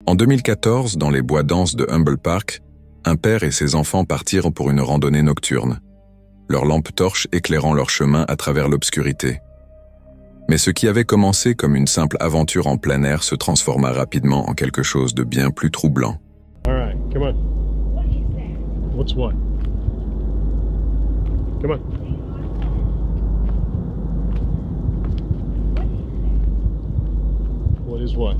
En 2014, dans les bois denses de Humble Park, un père et ses enfants partirent pour une randonnée nocturne, leurs lampes torches éclairant leur chemin à travers l'obscurité. Mais ce qui avait commencé comme une simple aventure en plein air se transforma rapidement en quelque chose de bien plus troublant. All right, come on. What's what? Come on. What is what?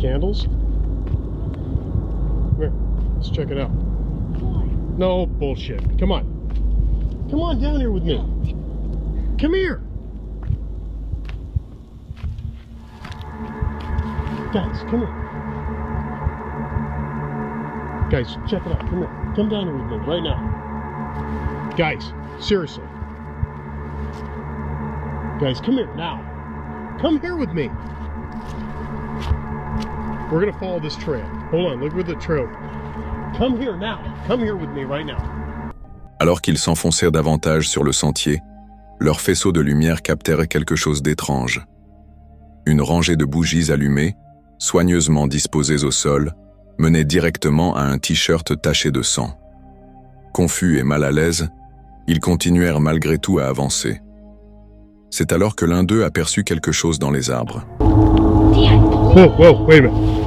Candles? Come here, let's check it out. No bullshit. Come on. Come on down here with me. Come here. Guys, come here. Guys, check it out. Come here. Come down here with me right now. Guys, seriously. Guys, come here now. Come here with me. We're gonna follow this trail. Hold on, look where the trail. Come here now. Come here with me right now. Alors qu'ils s'enfoncèrent davantage sur le sentier, leurs faisceaux de lumière captèrent quelque chose d'étrange. Une rangée de bougies allumées, soigneusement disposées au sol, menait directement à un t-shirt taché de sang. Confus et mal à l'aise, ils continuèrent malgré tout à avancer. C'est alors que l'un d'eux aperçut quelque chose dans les arbres. Whoa, whoa, wait a minute.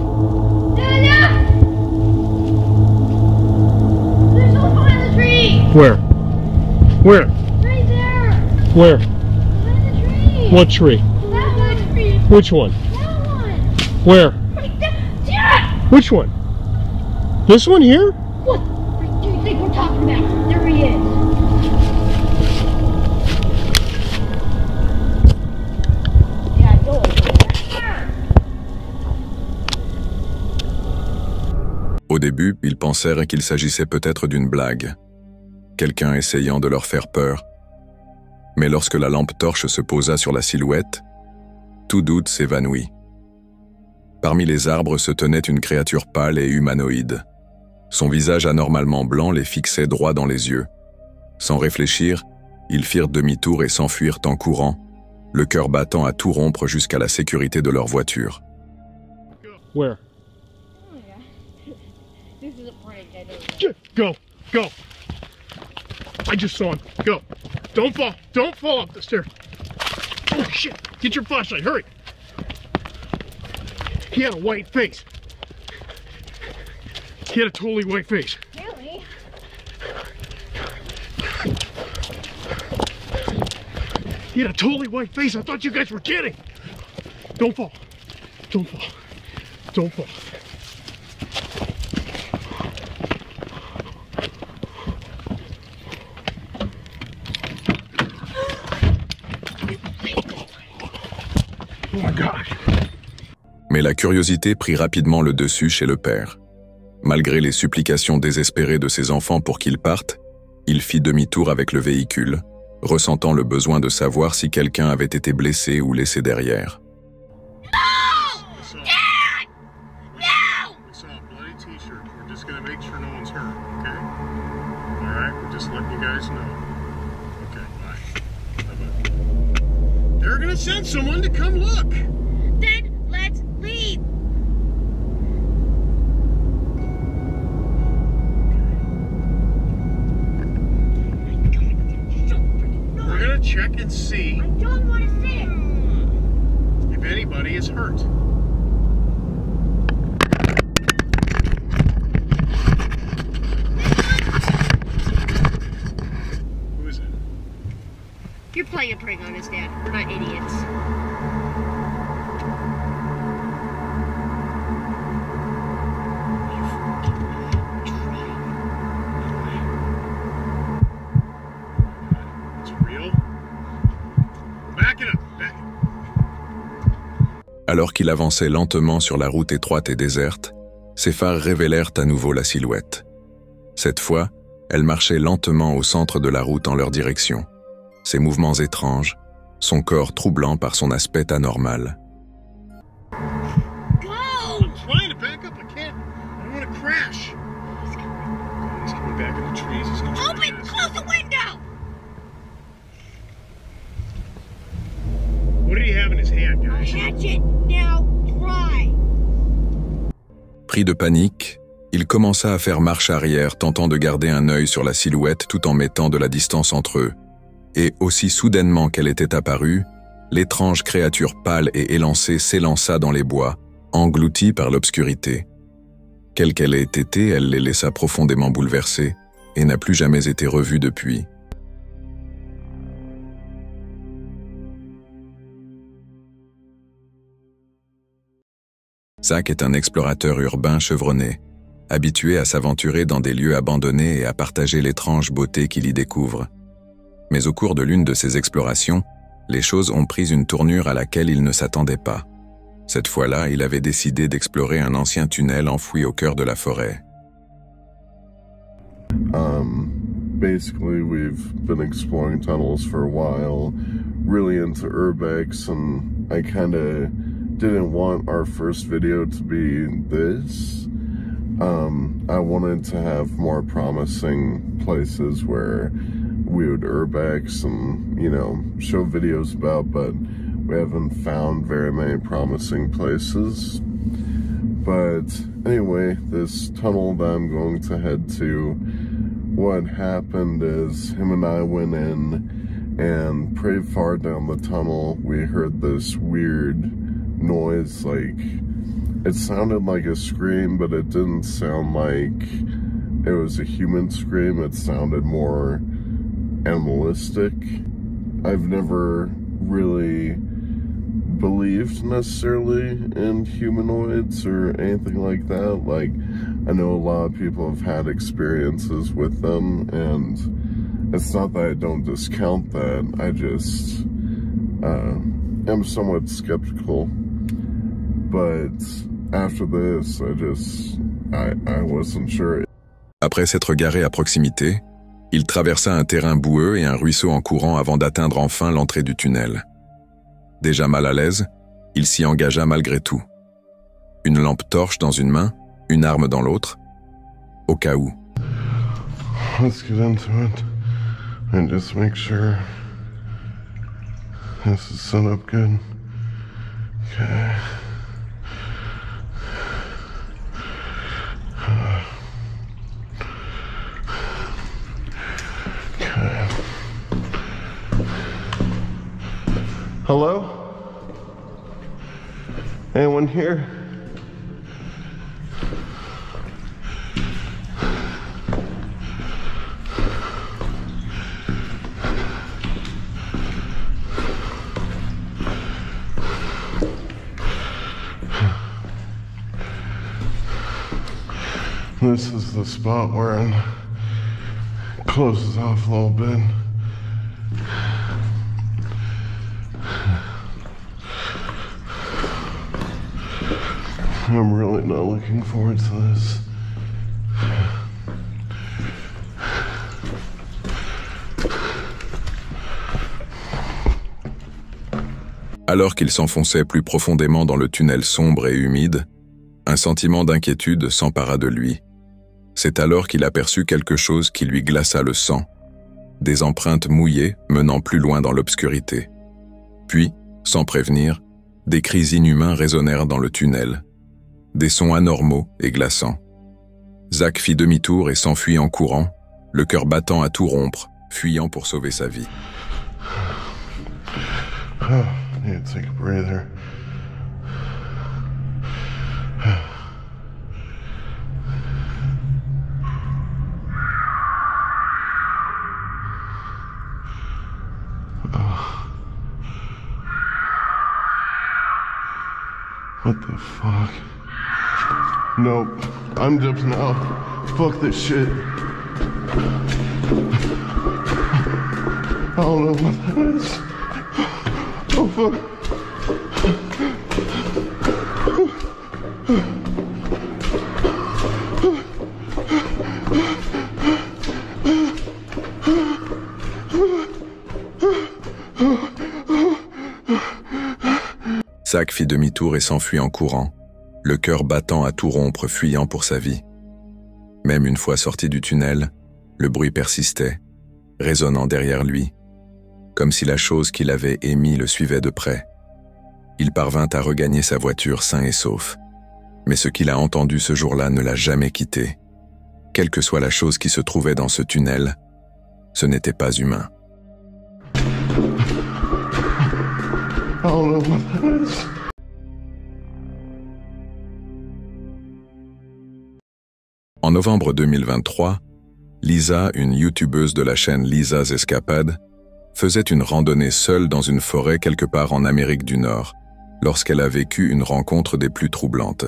There's one behind the tree! Where? Where? Right there! Where? Behind the tree! What tree? That one! Which one? That one! Where? Right there! Dad! Which one? This one here? What do you think we're talking about? There he is! Dad, go over there! Au début, ils pensèrent qu'il s'agissait peut-être d'une blague, quelqu'un essayant de leur faire peur. Mais lorsque la lampe torche se posa sur la silhouette, tout doute s'évanouit. Parmi les arbres se tenait une créature pâle et humanoïde. Son visage anormalement blanc les fixait droit dans les yeux. Sans réfléchir, ils firent demi-tour et s'enfuirent en courant, le cœur battant à tout rompre jusqu'à la sécurité de leur voiture. Where? Oh my god. This is a prank, I know. Go, go. I just saw him. Go. Don't fall. Don't fall off the stairs. Oh shit. Get your flashlight. Hurry. He had a white face. He had a totally white face. Really? He had a totally white face. I thought you guys were kidding. Don't fall. Don't fall. Don't fall. Oh my God. Mais la curiosité prit rapidement le dessus chez le père. Malgré les supplications désespérées de ses enfants pour qu'ils partent, il fit demi-tour avec le véhicule, ressentant le besoin de savoir si quelqu'un avait été blessé ou laissé derrière. No! Dad! No! We saw a bloody t-shirt. We're just gonna make sure no one's hurt, okay? Alright, we're just letting you guys know. Okay, bye. Bye-bye. They're gonna send someone to come look! Then let's leave! We're gonna check and see I don't want to see it! if anybody is hurt. Who is it? You're playing a prank on us, Dad. We're not idiots. It's real? Back it up. Back. Alors qu'il avançait lentement sur la route étroite et déserte, ses phares révélèrent à nouveau la silhouette. Cette fois, elle marchait lentement au centre de la route en leur direction. Ses mouvements étranges, son corps troublant par son aspect anormal. Go! I'm trying to back up. I can't. I don't want to crash. He's coming back in the trees. He's gonna try to Open! get us. Close the window! What did he have in his hand, A guys? hatchet! Now, cry. Pris de panique, il commença à faire marche arrière, tentant de garder un œil sur la silhouette tout en mettant de la distance entre eux. Et aussi soudainement qu'elle était apparue, l'étrange créature pâle et élancée s'élança dans les bois, engloutie par l'obscurité. Quelle qu'elle ait été, elle les laissa profondément bouleversés et n'a plus jamais été revue depuis. Zach est un explorateur urbain chevronné, habitué à s'aventurer dans des lieux abandonnés et à partager l'étrange beauté qu'il y découvre. Mais au cours de l'une de ses explorations, les choses ont pris une tournure à laquelle il ne s'attendait pas. Cette fois-là, il avait décidé d'explorer un ancien tunnel enfoui au cœur de la forêt. Basically, we've been exploring tunnels for a while, really into urbex, and I kinda didn't want our first video to be this. I wanted to have more promising places where we would urbex and, you know, show videos about, but we haven't found very many promising places. But anyway, this tunnel that I'm going to head to, what happened is him and I went in, and pretty far down the tunnel we heard this weird noise. Like, it sounded like a scream, but it didn't sound like it was a human scream. It sounded more animalistic. I've never really believed necessarily in humanoids or anything like that. Like, I know a lot of people have had experiences with them, and it's not that I don't discount that. I just am somewhat skeptical. But after this, I wasn't sure. Après s'être garé à proximité, il traversa un terrain boueux et un ruisseau en courant avant d'atteindre enfin l'entrée du tunnel. Déjà mal à l'aise, il s'y engagea malgré tout. Une lampe torche dans une main, une arme dans l'autre, au cas où. Let's get into it and just make sure this is set up good. Okay. Okay. Hello? Anyone here? This is the spot where it closes off a little bit. I'm really not looking forward to this. Alors qu'il s'enfonçait plus profondément dans le tunnel sombre et humide, un sentiment d'inquiétude s'empara de lui. C'est alors qu'il aperçut quelque chose qui lui glaça le sang. Des empreintes mouillées menant plus loin dans l'obscurité. Puis, sans prévenir, des cris inhumains résonnèrent dans le tunnel. Des sons anormaux et glaçants. Zach fit demi-tour et s'enfuit en courant, le cœur battant à tout rompre, fuyant pour sauver sa vie. I need to take a breather. What the fuck? Nope. I'm dipping out. Fuck this shit. I don't know what that is. Oh fuck. Zach fit demi-tour et s'enfuit en courant, le cœur battant à tout rompre, fuyant pour sa vie. Même une fois sorti du tunnel, le bruit persistait, résonnant derrière lui, comme si la chose qu'il avait émise le suivait de près. Il parvint à regagner sa voiture sain et sauf. Mais ce qu'il a entendu ce jour-là ne l'a jamais quitté. Quelle que soit la chose qui se trouvait dans ce tunnel, ce n'était pas humain. Oh, En novembre 2023, Lisa, une youtubeuse de la chaîne Lisa's Escapades, faisait une randonnée seule dans une forêt quelque part en Amérique du Nord, lorsqu'elle a vécu une rencontre des plus troublantes.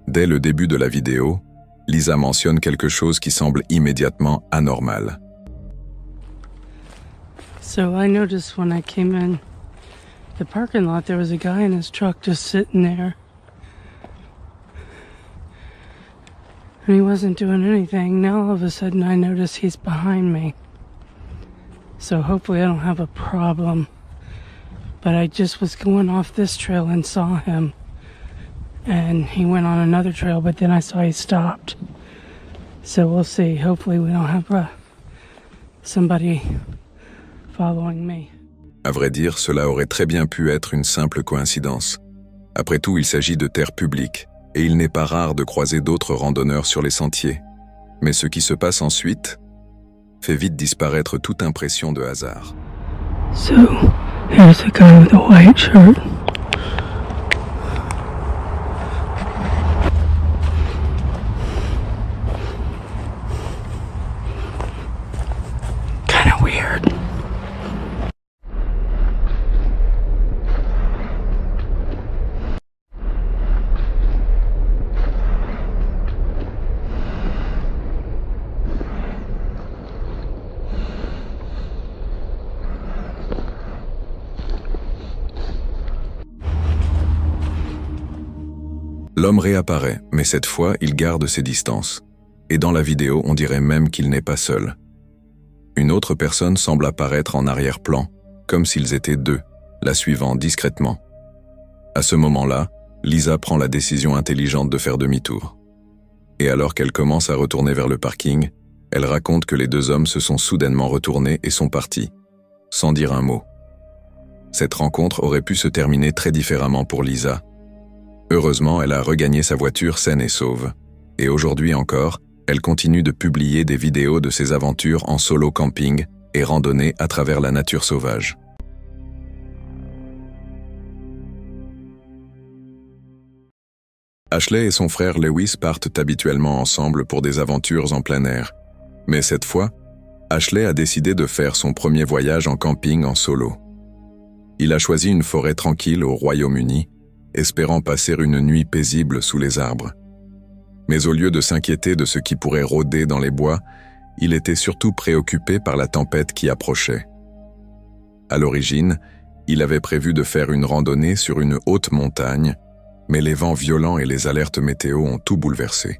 Dès le début de la vidéo, Lisa mentionne quelque chose qui semble immédiatement anormal. So I noticed when I came in the parking lot, there was a guy in his truck just sitting there. And he wasn't doing anything. Now all of a sudden I notice he's behind me. So hopefully I don't have a problem. But I just was going off this trail and saw him. And he went on another trail, but then I saw he stopped. So we'll see. Hopefully we don't have somebody following me. À vrai dire, cela aurait très bien pu être une simple coïncidence. Après tout, il s'agit de terre publique, et il n'est pas rare de croiser d'autres randonneurs sur les sentiers. Mais ce qui se passe ensuite fait vite disparaître toute impression de hasard. So, here's a guy with a white shirt. Kinda weird. L'homme réapparaît, mais cette fois, il garde ses distances. Et dans la vidéo, on dirait même qu'il n'est pas seul. Une autre personne semble apparaître en arrière-plan, comme s'ils étaient deux, la suivant discrètement. À ce moment-là, Lisa prend la décision intelligente de faire demi-tour. Et alors qu'elle commence à retourner vers le parking, elle raconte que les deux hommes se sont soudainement retournés et sont partis, sans dire un mot. Cette rencontre aurait pu se terminer très différemment pour Lisa. Heureusement, elle a regagné sa voiture saine et sauve. Et aujourd'hui encore, elle continue de publier des vidéos de ses aventures en solo camping et randonnée à travers la nature sauvage. Ashley et son frère Lewis partent habituellement ensemble pour des aventures en plein air. Mais cette fois, Ashley a décidé de faire son premier voyage en camping en solo. Il a choisi une forêt tranquille au Royaume-Uni, espérant passer une nuit paisible sous les arbres. Mais au lieu de s'inquiéter de ce qui pourrait rôder dans les bois, il était surtout préoccupé par la tempête qui approchait. À l'origine, il avait prévu de faire une randonnée sur une haute montagne, mais les vents violents et les alertes météo ont tout bouleversé.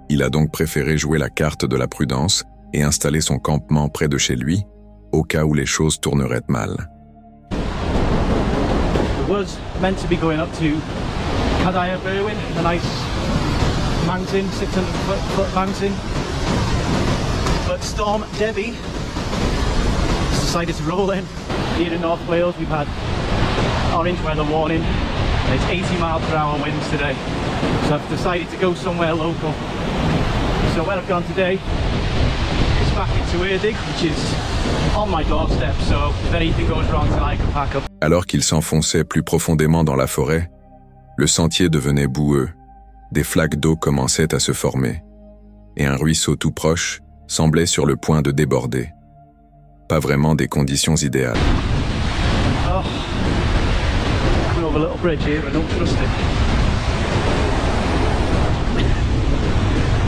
Il a donc préféré jouer la carte de la prudence et installer son campement près de chez lui, au cas où les choses tourneraient mal. Was meant to be going up to Kadaya Berwyn, a nice mountain, 600-foot mountain. But Storm Debbie decided to roll in. Here in North Wales, we've had orange weather warning. It's 80-mile-per-hour winds today. So I've decided to go somewhere local. So where I've gone today is back into Erdig, which is on my doorstep. So if anything goes wrong tonight, I can pack up. Alors qu'il s'enfonçait plus profondément dans la forêt, le sentier devenait boueux, des flaques d'eau commençaient à se former, et un ruisseau tout proche semblait sur le point de déborder. Pas vraiment des conditions idéales. Oh, coming over a little bridge here, I don't trust it.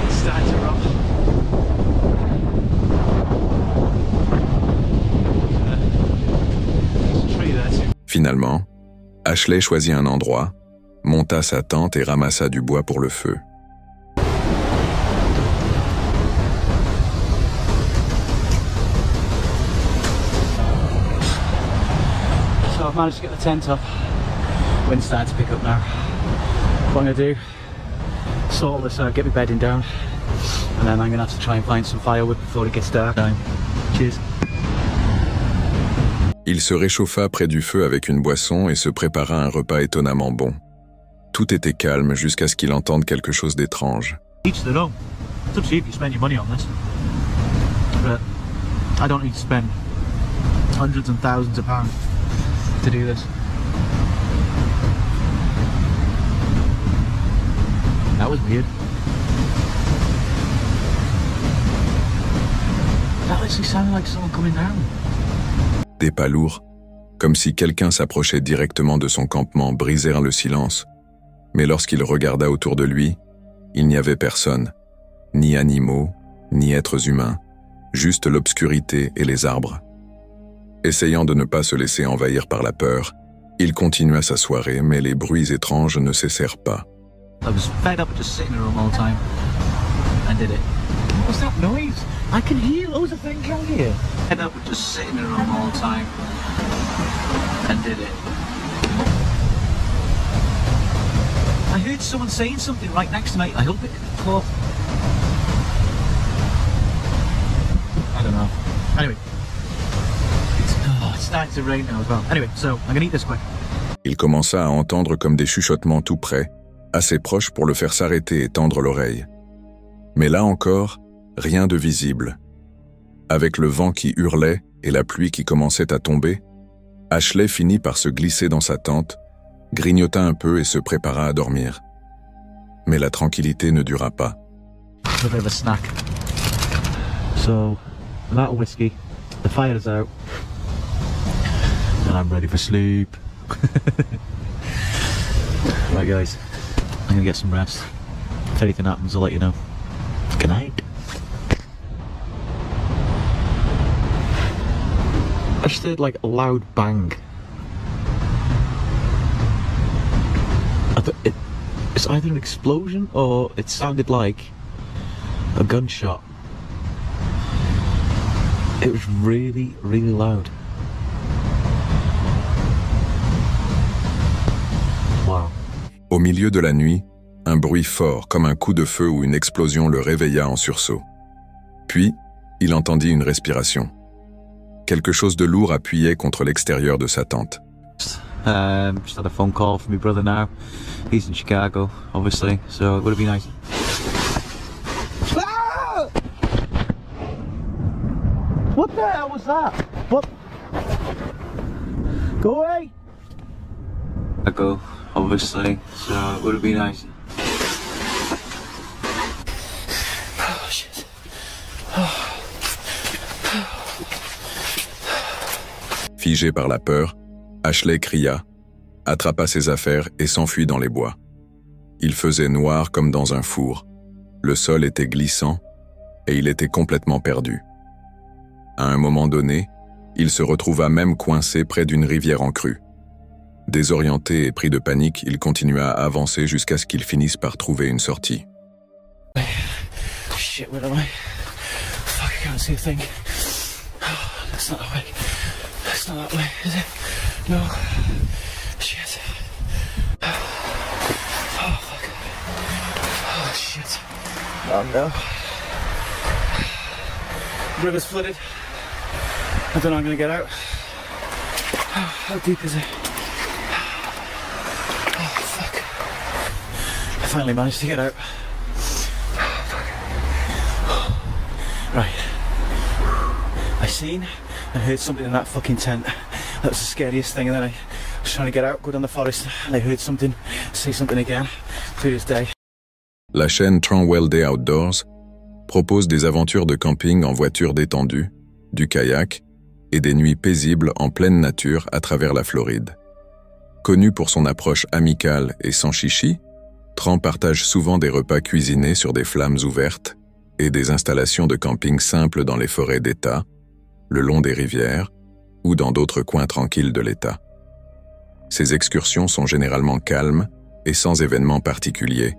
It's starting to rock. Finalement, Ashley choisit un endroit, monta sa tente et ramassa du bois pour le feu. So I've managed to get the tent up. Wind's starting to pick up now. What I'm going to do, sort all this out, get my bedding down, and then I'm going to have to try and find some firewood before it gets dark. Cheers. Il se réchauffa près du feu avec une boisson et se prépara un repas étonnamment bon. Tout était calme jusqu'à ce qu'il entende quelque chose d'étrange. Each their own. It's up to you if you spend your money on this. But I don't need to spend hundreds and thousands of pounds to do this. That was weird. That literally sounded like someone coming down. Des pas lourds, comme si quelqu'un s'approchait directement de son campement, brisèrent le silence. Mais lorsqu'il regarda autour de lui, il n'y avait personne, ni animaux, ni êtres humains, juste l'obscurité et les arbres. Essayant de ne pas se laisser envahir par la peur, il continua sa soirée, mais les bruits étranges ne cessèrent pas. I was fed up with just sitting in the room all the time. I did it. What was that noise? I can hear loads of things around here. Fed up with just sitting in the room all the time. And did it. I heard someone saying something right next to me. I hope it caught. I don't know. Anyway. It's starting to rain now as well. Anyway, so I'm gonna eat this quick. Il commença à entendre comme des chuchotements tout près, assez proches pour le faire s'arrêter et tendre l'oreille. Mais là encore, rien de visible. Avec le vent qui hurlait et la pluie qui commençait à tomber, Ashley finit par se glisser dans sa tente, grignota un peu et se prépara à dormir. Mais la tranquillité ne dura pas. A bit of a snack. So, I'm out of whiskey, the fire is out, and I'm ready for sleep. Right guys, I'm gonna get some rest. If anything happens, I'll let you know. Good night. I just heard like a loud bang. It's either an explosion or it sounded like a gunshot. It was really, really loud. Wow. Au milieu de la nuit, un bruit fort, comme un coup de feu ou une explosion, le réveilla en sursaut. Puis, il entendit une respiration. Quelque chose de lourd appuyait contre l'extérieur de sa tente. Just had a phone call from my brother now. He's in Chicago, obviously, so it would have been nice. Ah! What the hell was that? What? Go away! Chicago, obviously, so it would have been nice. Oh shit. Figé par la peur, Ashley cria, attrapa ses affaires et s'enfuit dans les bois. Il faisait noir comme dans un four. Le sol était glissant et il était complètement perdu. À un moment donné, il se retrouva même coincé près d'une rivière en crue. Désorienté et pris de panique, il continua à avancer jusqu'à ce qu'il finisse par trouver une sortie. Shit, where am I? Fuck, I can't see a thing. That's not that way. That's not that way, is it? No. Shit. Oh, fuck. Oh, shit. Oh, no. River's flooded. I don't know how I'm gonna get out. How deep is it? Oh, fuck. I finally managed to get out. Oh, fuck. Right. I seen and heard something in that fucking tent. That was the scariest thing, and then I was trying to get out, go down the forest, and I heard something, say something again, clear as day. La chaîne Tranwell Day Outdoors propose des aventures de camping en voiture détendue, du kayak et des nuits paisibles en pleine nature à travers la Floride. Connu pour son approche amicale et sans chichi, Tran partage souvent des repas cuisinés sur des flammes ouvertes et des installations de camping simples dans les forêts d'État, le long des rivières ou dans d'autres coins tranquilles de l'État. Ces excursions sont généralement calmes et sans événements particuliers,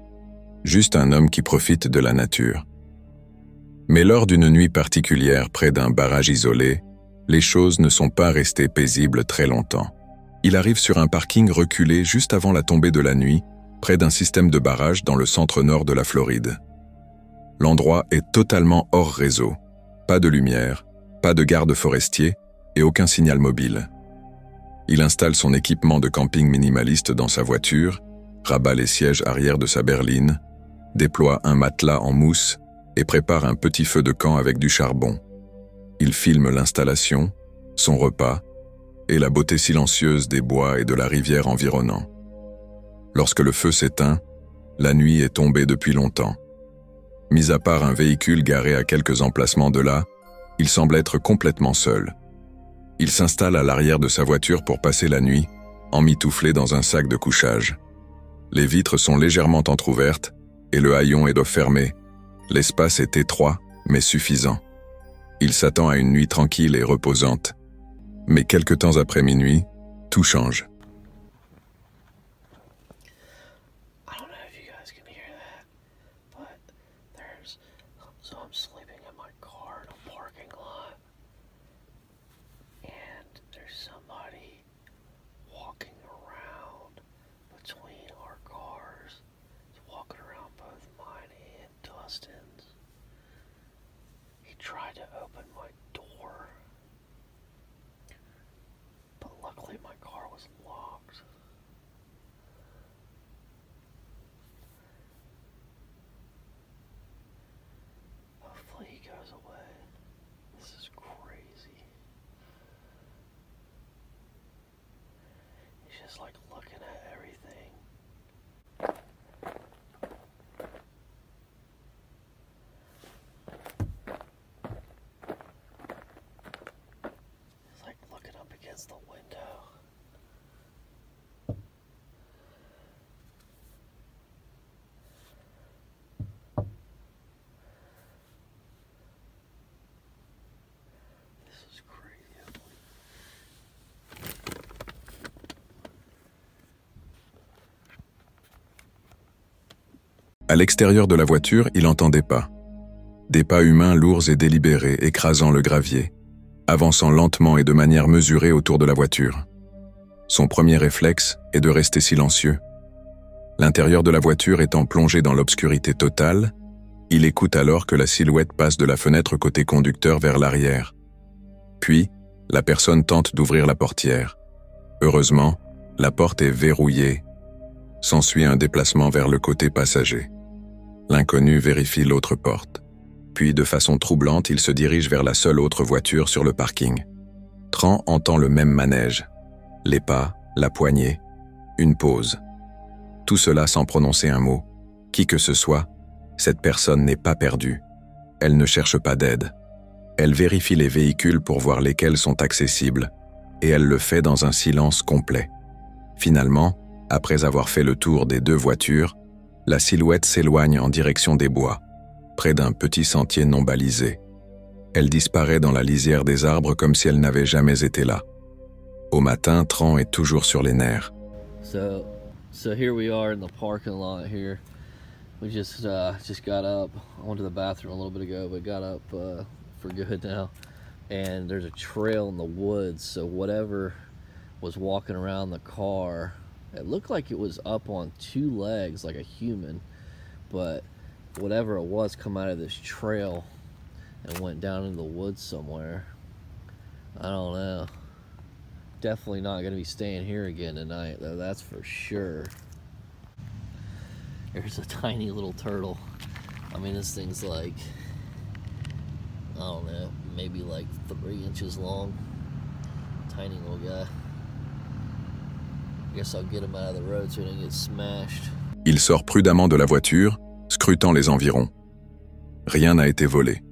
juste un homme qui profite de la nature. Mais lors d'une nuit particulière près d'un barrage isolé, les choses ne sont pas restées paisibles très longtemps. Il arrive sur un parking reculé juste avant la tombée de la nuit, près d'un système de barrage dans le centre-nord de la Floride. L'endroit est totalement hors réseau, pas de lumière, pas de garde forestier et aucun signal mobile. Il installe son équipement de camping minimaliste dans sa voiture, rabat les sièges arrière de sa berline, déploie un matelas en mousse et prépare un petit feu de camp avec du charbon. Il filme l'installation, son repas et la beauté silencieuse des bois et de la rivière environnant. Lorsque le feu s'éteint, la nuit est tombée depuis longtemps. Mis à part un véhicule garé à quelques emplacements de là, il semble être complètement seul. Il s'installe à l'arrière de sa voiture pour passer la nuit, emmitouflé dans un sac de couchage. Les vitres sont légèrement entr'ouvertes et le haillon est fermé. L'espace est étroit, mais suffisant. Il s'attend à une nuit tranquille et reposante. Mais quelque temps après minuit, tout change. So I'm sleeping in my car in a parking lot, and there's somebody walking around between our cars. He's walking around both mine and Dustin's. He tried to open my door, but luckily my car was locked. Hopefully he goes away. This is crazy. He's just like looking at everything. He's like looking up against the window. This is crazy. À l'extérieur de la voiture, il entend des pas. Des pas humains lourds et délibérés écrasant le gravier, avançant lentement et de manière mesurée autour de la voiture. Son premier réflexe est de rester silencieux. L'intérieur de la voiture étant plongé dans l'obscurité totale, il écoute alors que la silhouette passe de la fenêtre côté conducteur vers l'arrière. Puis, la personne tente d'ouvrir la portière. Heureusement, la porte est verrouillée. S'ensuit un déplacement vers le côté passager. L'inconnu vérifie l'autre porte. Puis, de façon troublante, il se dirige vers la seule autre voiture sur le parking. Tran entend le même manège. Les pas, la poignée, une pause. Tout cela sans prononcer un mot. Qui que ce soit, cette personne n'est pas perdue. Elle ne cherche pas d'aide. Elle vérifie les véhicules pour voir lesquels sont accessibles, et elle le fait dans un silence complet. Finalement, après avoir fait le tour des deux voitures, la silhouette s'éloigne en direction des bois, près d'un petit sentier non balisé. Elle disparaît dans la lisière des arbres comme si elle n'avait jamais été là. Au matin, Tran est toujours sur les nerfs. So here we are in the parking lot here. We just got up. I went to the bathroom a little bit ago, but got up for good now. And there's a trail in the woods, so whatever was walking around the car, it looked like it was up on two legs like a human, but whatever it was come out of this trail and went down into the woods somewhere. I don't know. Definitely not going to be staying here again tonight, though, that's for sure. There's a tiny little turtle. I mean, this thing's like, I don't know, maybe like 3 inches long. Tiny little guy. I guess I'll get him out of the road so he doesn't get smashed. Il sort prudemment de la voiture, scrutant les environs. Rien n'a été volé.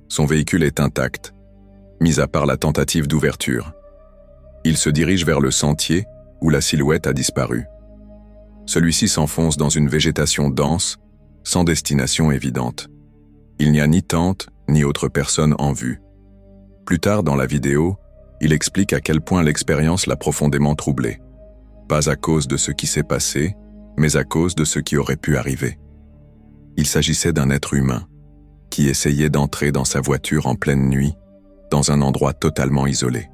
Son véhicule est intact, mis à part la tentative d'ouverture. Il se dirige vers le sentier où la silhouette a disparu. Celui-ci s'enfonce dans une végétation dense, sans destination évidente. Il n'y a ni tente, ni autre personne en vue. Plus tard dans la vidéo, il explique à quel point l'expérience l'a profondément troublé. Pas à cause de ce qui s'est passé, mais à cause de ce qui aurait pu arriver. Il s'agissait d'un être humain, qui essayait d'entrer dans sa voiture en pleine nuit, dans un endroit totalement isolé.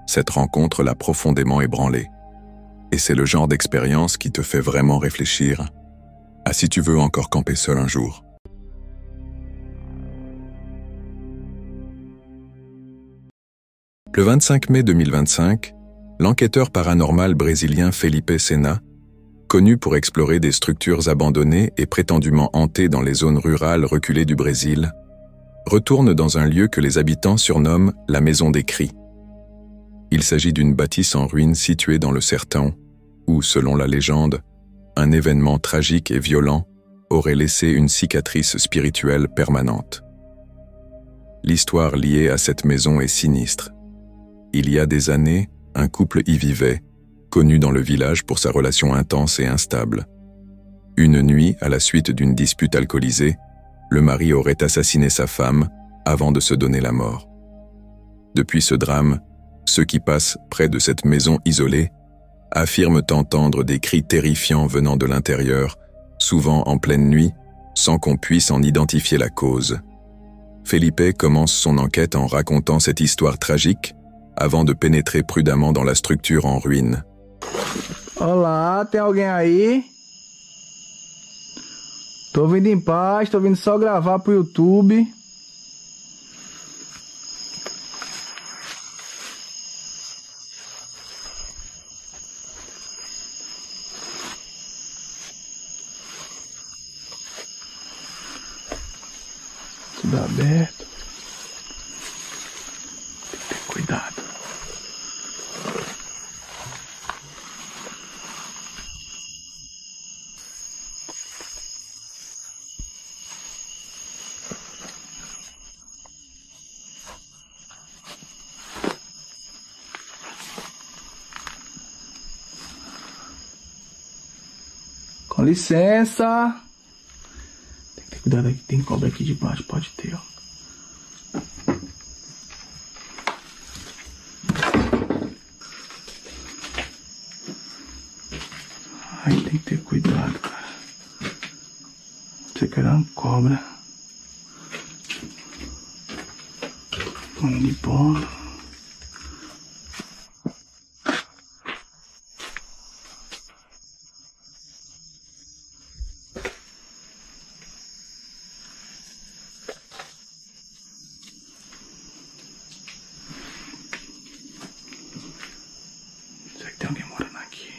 Cette rencontre l'a profondément ébranlé. Et c'est le genre d'expérience qui te fait vraiment réfléchir à si tu veux encore camper seul un jour. Le 25 mai 2025, l'enquêteur paranormal brésilien Felipe Sena, connu pour explorer des structures abandonnées et prétendument hantées dans les zones rurales reculées du Brésil, retourne dans un lieu que les habitants surnomment la Maison des Cris. Il s'agit d'une bâtisse en ruine située dans le Sertão, où, selon la légende, un événement tragique et violent aurait laissé une cicatrice spirituelle permanente. L'histoire liée à cette maison est sinistre. Il y a des années, un couple y vivait, connu dans le village pour sa relation intense et instable. Une nuit, à la suite d'une dispute alcoolisée, le mari aurait assassiné sa femme avant de se donner la mort. Depuis ce drame, ceux qui passent près de cette maison isolée affirment entendre des cris terrifiants venant de l'intérieur, souvent en pleine nuit, sans qu'on puisse en identifier la cause. Felipe commence son enquête en racontant cette histoire tragique avant de pénétrer prudemment dans la structure en ruine. Olá, tem alguém aí? Tô vindo em paz, tô vindo só gravar pro YouTube. Tudo aberto. Tem que ter cuidado. Com licença. Tem que ter cuidado aqui, tem cobra aqui debaixo, pode ter, ó. Ai, tem que ter cuidado, cara. Você quer uma cobra. Banho de bola. Será que tem alguém morando aqui?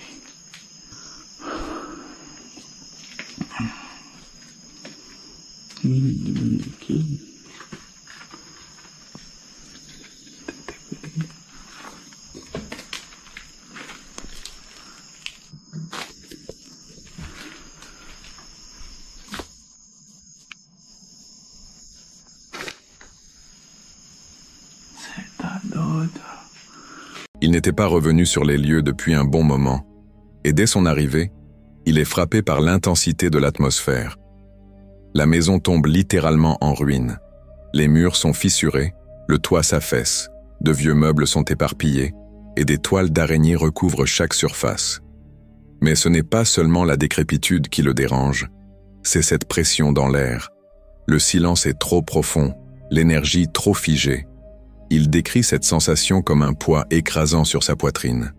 Aqui. Você tá doido? Il n'était pas revenu sur les lieux depuis un bon moment, et dès son arrivée, il est frappé par l'intensité de l'atmosphère. La maison tombe littéralement en ruine. Les murs sont fissurés, le toit s'affaisse, de vieux meubles sont éparpillés, et des toiles d'araignée recouvrent chaque surface. Mais ce n'est pas seulement la décrépitude qui le dérange, c'est cette pression dans l'air. Le silence est trop profond, l'énergie trop figée. Il décrit cette sensation comme un poids écrasant sur sa poitrine.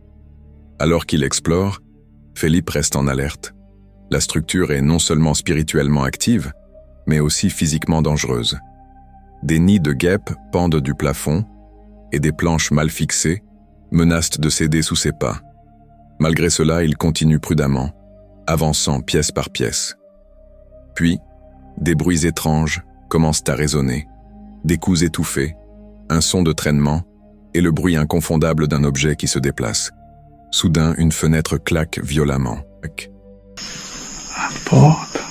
Alors qu'il explore, Felipe reste en alerte. La structure est non seulement spirituellement active, mais aussi physiquement dangereuse. Des nids de guêpes pendent du plafond, et des planches mal fixées menacent de céder sous ses pas. Malgré cela, il continue prudemment, avançant pièce par pièce. Puis, des bruits étranges commencent à résonner, des coups étouffés, un son de traînement et le bruit inconfondable d'un objet qui se déplace. Soudain, une fenêtre claque violemment. A porta.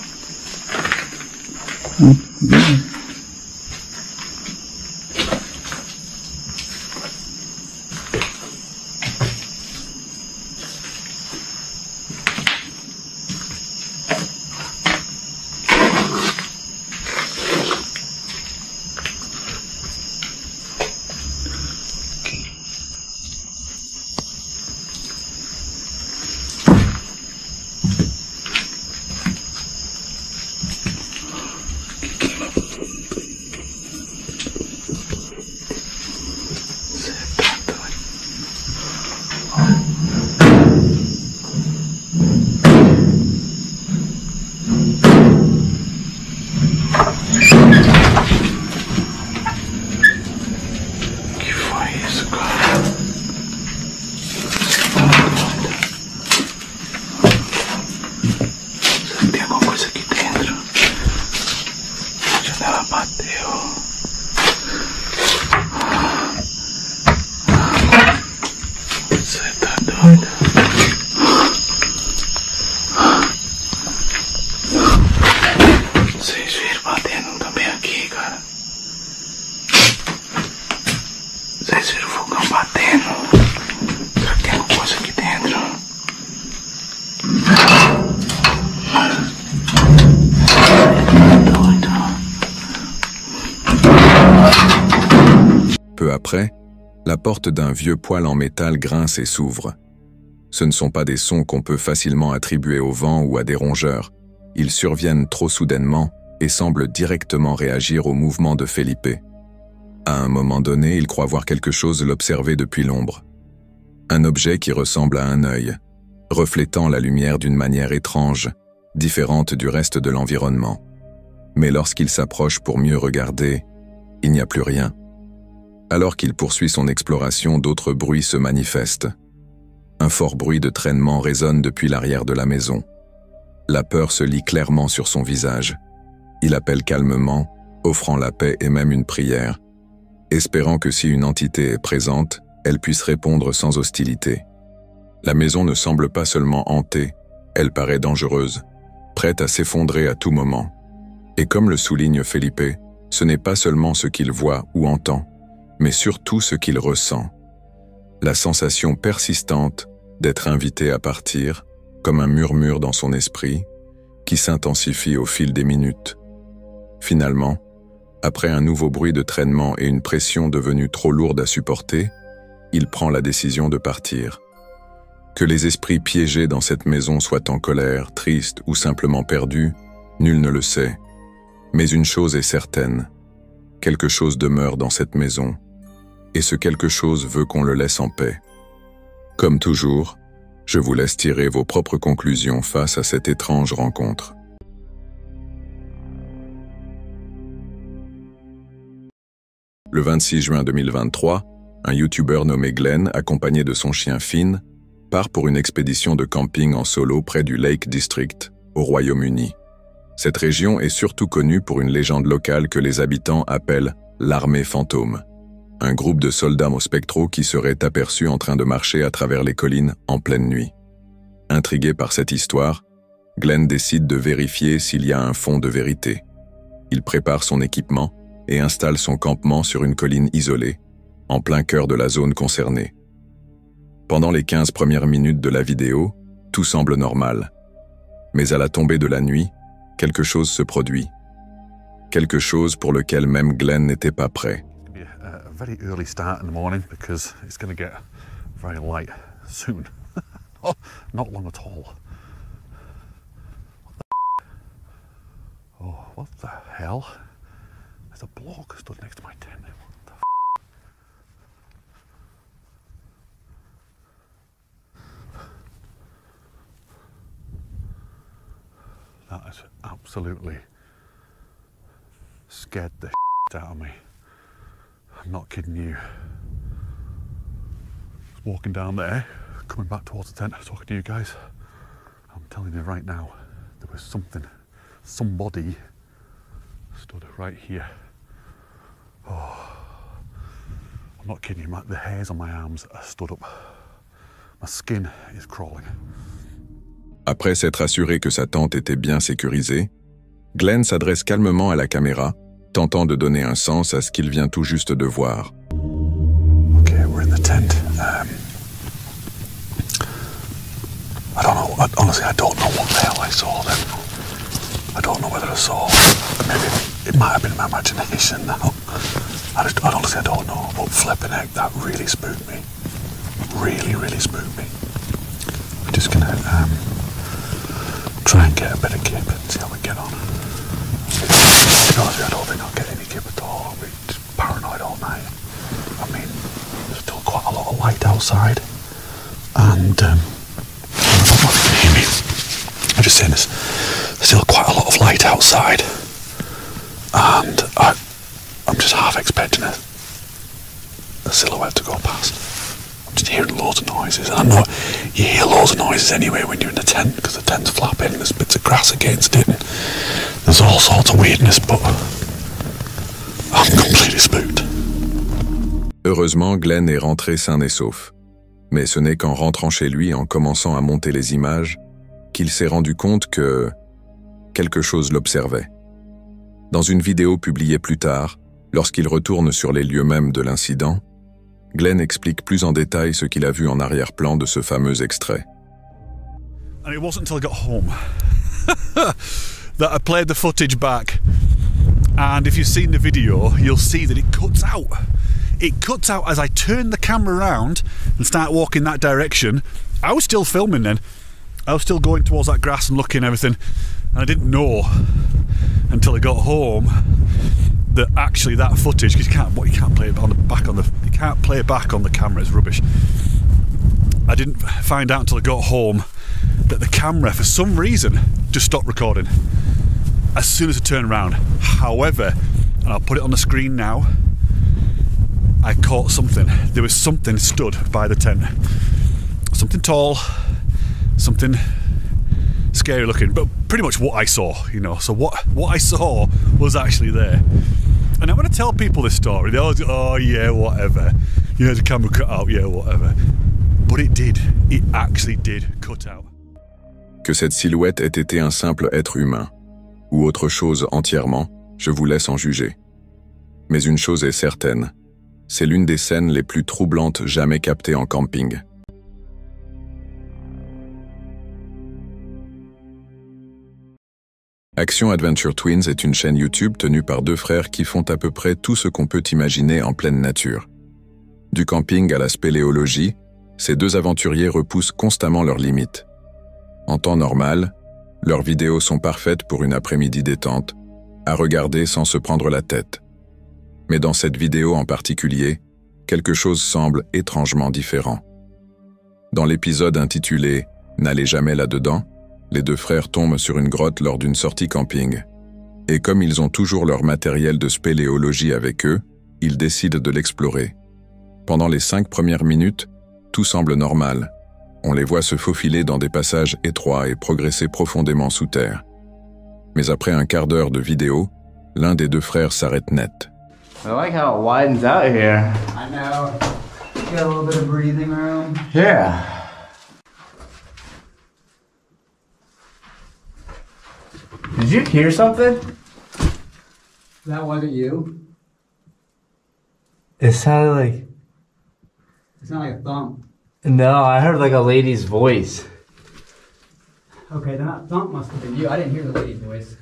peu après, la porte d'un vieux poêle en métal grince et s'ouvre. Ce ne sont pas des sons qu'on peut facilement attribuer au vent ou à des rongeurs. Ils surviennent trop soudainement et semblent directement réagir au mouvement de Felipe. À un moment donné, il croit voir quelque chose l'observer depuis l'ombre. Un objet qui ressemble à un œil, reflétant la lumière d'une manière étrange, différente du reste de l'environnement. Mais lorsqu'il s'approche pour mieux regarder, il n'y a plus rien. Alors qu'il poursuit son exploration, d'autres bruits se manifestent. Un fort bruit de traînement résonne depuis l'arrière de la maison. La peur se lit clairement sur son visage. Il appelle calmement, offrant la paix et même une prière, espérant que si une entité est présente, elle puisse répondre sans hostilité. La maison ne semble pas seulement hantée, elle paraît dangereuse, prête à s'effondrer à tout moment. Et comme le souligne Felipe, ce n'est pas seulement ce qu'il voit ou entend, mais surtout ce qu'il ressent. La sensation persistante d'être invité à partir, comme un murmure dans son esprit, qui s'intensifie au fil des minutes. Finalement, après un nouveau bruit de traînement et une pression devenue trop lourde à supporter, il prend la décision de partir. Que les esprits piégés dans cette maison soient en colère, tristes ou simplement perdus, nul ne le sait. Mais une chose est certaine, quelque chose demeure dans cette maison, et ce quelque chose veut qu'on le laisse en paix. Comme toujours, je vous laisse tirer vos propres conclusions face à cette étrange rencontre. Le 26 juin 2023, un YouTuber nommé Glenn, accompagné de son chien Finn, part pour une expédition de camping en solo près du Lake District, au Royaume-Uni. Cette région est surtout connue pour une légende locale que les habitants appellent l'armée fantôme, un groupe de soldats spectraux qui seraient aperçus en train de marcher à travers les collines en pleine nuit. Intrigué par cette histoire, Glenn décide de vérifier s'il y a un fond de vérité. Il prépare son équipement et installe son campement sur une colline isolée, en plein cœur de la zone concernée. Pendant les 15 premières minutes de la vidéo, tout semble normal. Mais à la tombée de la nuit, quelque chose se produit. Quelque chose pour lequel même Glenn n'était pas prêt. A very early start in the morning because it's going to get very light soon. Oh, not long at all. What the hell? There's a bloke stood next to my tent. What the That has absolutely scared the out of me. I'm not kidding you. I was walking down there, coming back towards the tent, talking to you guys. I'm telling you right now, there was somebody stood right here. Oh, I'm not kidding you, the hairs on my arms are stood up. My skin is crawling. Après s'être assuré que sa tente était bien sécurisée, Glenn s'adresse calmement à la caméra, tentant de donner un sens à ce qu'il vient tout juste de voir. Okay, we're in the tent. I don't know. Honestly, I don't know what the hell I saw then. I don't know whether I saw. Maybe it might have been my imagination now. Honestly, I don't know. But flipping heck, that really spooked me. Really, really spooked me. We're just gonna try and get a bit of kip and see how we get on. Honestly, I don't think I'll get any kip at all. I'll be just paranoid all night. I mean, there's still quite a lot of light outside, and I don't know if you can hear me. I'm just saying there's still quite a lot of light outside, and I'm just half expecting a silhouette to go past. I'm just hearing loads of noises, and I know you hear loads of noises anyway when you're in the tent because the tent's flapping and there's bits of grass against it and there's all sorts of weirdness, but I'm completely spooked. Heureusement, Glenn est rentré sain et sauf. Mais ce n'est qu'en rentrant chez lui, en commençant à monter les images, qu'il s'est rendu compte que quelque chose l'observait. Dans une vidéo publiée plus tard, lorsqu'il retourne sur les lieux mêmes de l'incident, Glenn explique plus en détail ce qu'il a vu en arrière-plan de ce fameux extrait. And it wasn't until I got home that I played the footage back. And if you've seen the video, you'll see that it cuts out. it cuts out as I turn the camera around and start walking that direction. I was still filming then. I was still going towards that grass and looking and everything, and I didn't know until I got home that actually that footage, because you can't play it on the back on the you can't play it back on the camera, it's rubbish. I didn't find out until I got home that the camera for some reason just stopped recording as soon as I turned around. However, and I'll put it on the screen now, I caught something. There was something stood by the tent. Something tall, something scary looking, but pretty much what I saw, you know. So what I saw was actually there. And I'm going to tell people this story. They always go, oh yeah, whatever. You know, the camera cut out, yeah, whatever. But it did. It actually did cut out. Que cette silhouette ait été un simple être humain, ou autre chose entièrement, je vous laisse en juger. Mais une chose est certaine, c'est l'une des scènes les plus troublantes jamais captées en camping. Action Adventure Twins est une chaîne YouTube tenue par deux frères qui font à peu près tout ce qu'on peut imaginer en pleine nature. Du camping à la spéléologie, ces deux aventuriers repoussent constamment leurs limites. En temps normal, leurs vidéos sont parfaites pour une après-midi détente, à regarder sans se prendre la tête. Mais dans cette vidéo en particulier, quelque chose semble étrangement différent. Dans l'épisode intitulé « N'allez jamais là-dedans », les deux frères tombent sur une grotte lors d'une sortie camping. Et comme ils ont toujours leur matériel de spéléologie avec eux, ils décident de l'explorer. Pendant les 5 premières minutes, tout semble normal. On les voit se faufiler dans des passages étroits et progresser profondément sous terre. Mais après un quart d'heure de vidéo, l'un des deux frères s'arrête net. I like how it widens out here. I know. You got a little bit of breathing room. Yeah. Did you hear something? That wasn't you. It sounded like... It sounded like a thump. No, I heard like a lady's voice. Okay, then that thump must have been you. I didn't hear the lady's voice.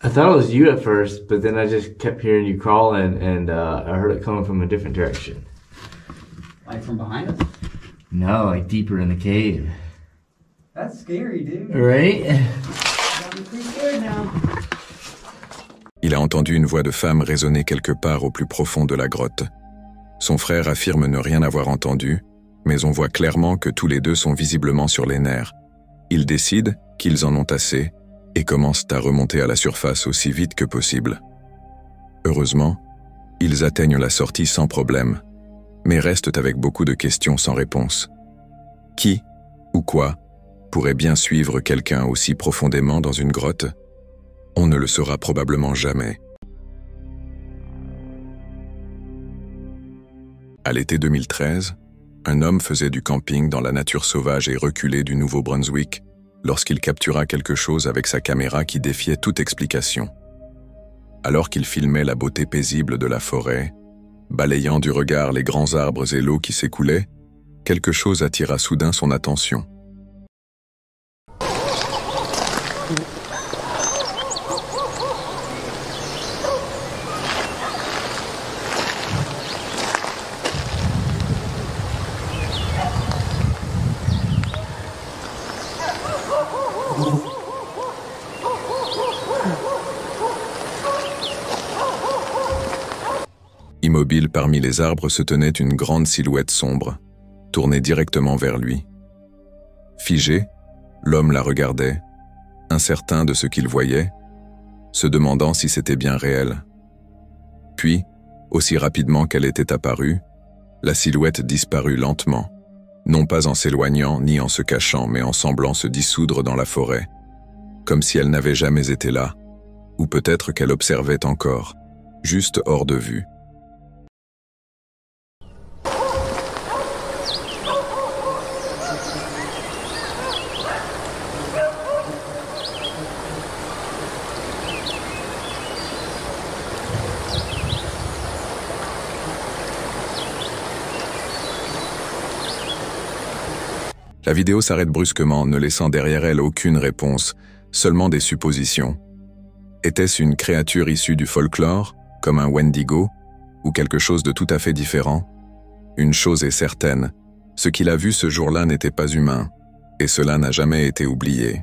I thought it was you at first, but then I just kept hearing you crawling, and I heard it coming from a different direction. Like from behind us? No, like deeper in the cave. That's scary, dude. Right? Got me pretty scared now. Il a entendu une voix de femme résonner quelque part au plus profond de la grotte. Son frère affirme ne rien avoir entendu, mais on voit clairement que tous les deux sont visiblement sur les nerfs. Ils décident qu'ils en ont assez et commencent à remonter à la surface aussi vite que possible. Heureusement, ils atteignent la sortie sans problème, mais restent avec beaucoup de questions sans réponse. Qui ou quoi pourrait bien suivre quelqu'un aussi profondément dans une grotte? On ne le saura probablement jamais. À l'été 2013, un homme faisait du camping dans la nature sauvage et reculée du Nouveau-Brunswick lorsqu'il captura quelque chose avec sa caméra qui défiait toute explication. Alors qu'il filmait la beauté paisible de la forêt, balayant du regard les grands arbres et l'eau qui s'écoulait, quelque chose attira soudain son attention. Immobile parmi les arbres se tenait une grande silhouette sombre, tournée directement vers lui. Figé, l'homme la regardait, incertain de ce qu'il voyait, se demandant si c'était bien réel. Puis, aussi rapidement qu'elle était apparue, la silhouette disparut lentement, non pas en s'éloignant ni en se cachant, mais en semblant se dissoudre dans la forêt, comme si elle n'avait jamais été là, ou peut-être qu'elle observait encore, juste hors de vue. La vidéo s'arrête brusquement, ne laissant derrière elle aucune réponse, seulement des suppositions. Était-ce une créature issue du folklore, comme un Wendigo, ou quelque chose de tout à fait différent? Une chose est certaine, ce qu'il a vu ce jour-là n'était pas humain, et cela n'a jamais été oublié.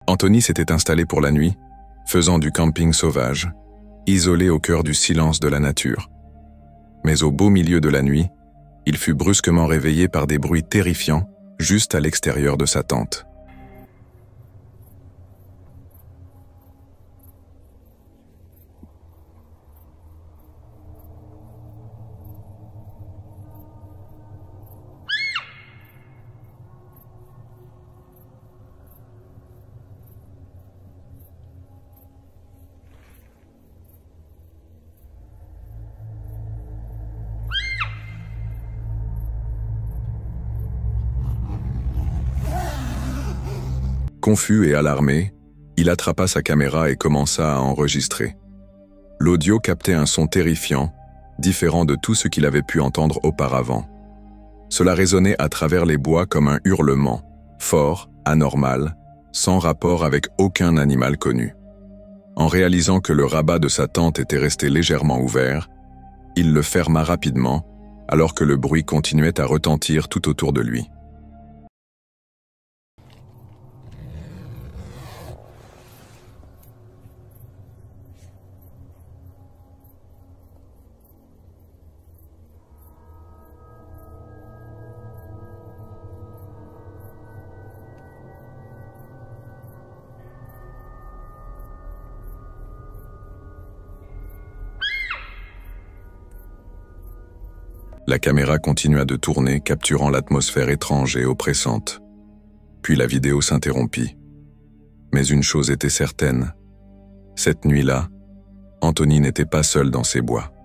Anthony s'était installé pour la nuit, faisant du camping sauvage, isolé au cœur du silence de la nature. Mais au beau milieu de la nuit, il fut brusquement réveillé par des bruits terrifiants juste à l'extérieur de sa tente. Confus et alarmé, il attrapa sa caméra et commença à enregistrer. L'audio captait un son terrifiant, différent de tout ce qu'il avait pu entendre auparavant. Cela résonnait à travers les bois comme un hurlement, fort, anormal, sans rapport avec aucun animal connu. En réalisant que le rabat de sa tente était resté légèrement ouvert, il le ferma rapidement, alors que le bruit continuait à retentir tout autour de lui. La caméra continua de tourner, capturant l'atmosphère étrange et oppressante. Puis la vidéo s'interrompit. Mais une chose était certaine. Cette nuit-là, Anthony n'était pas seul dans ces bois.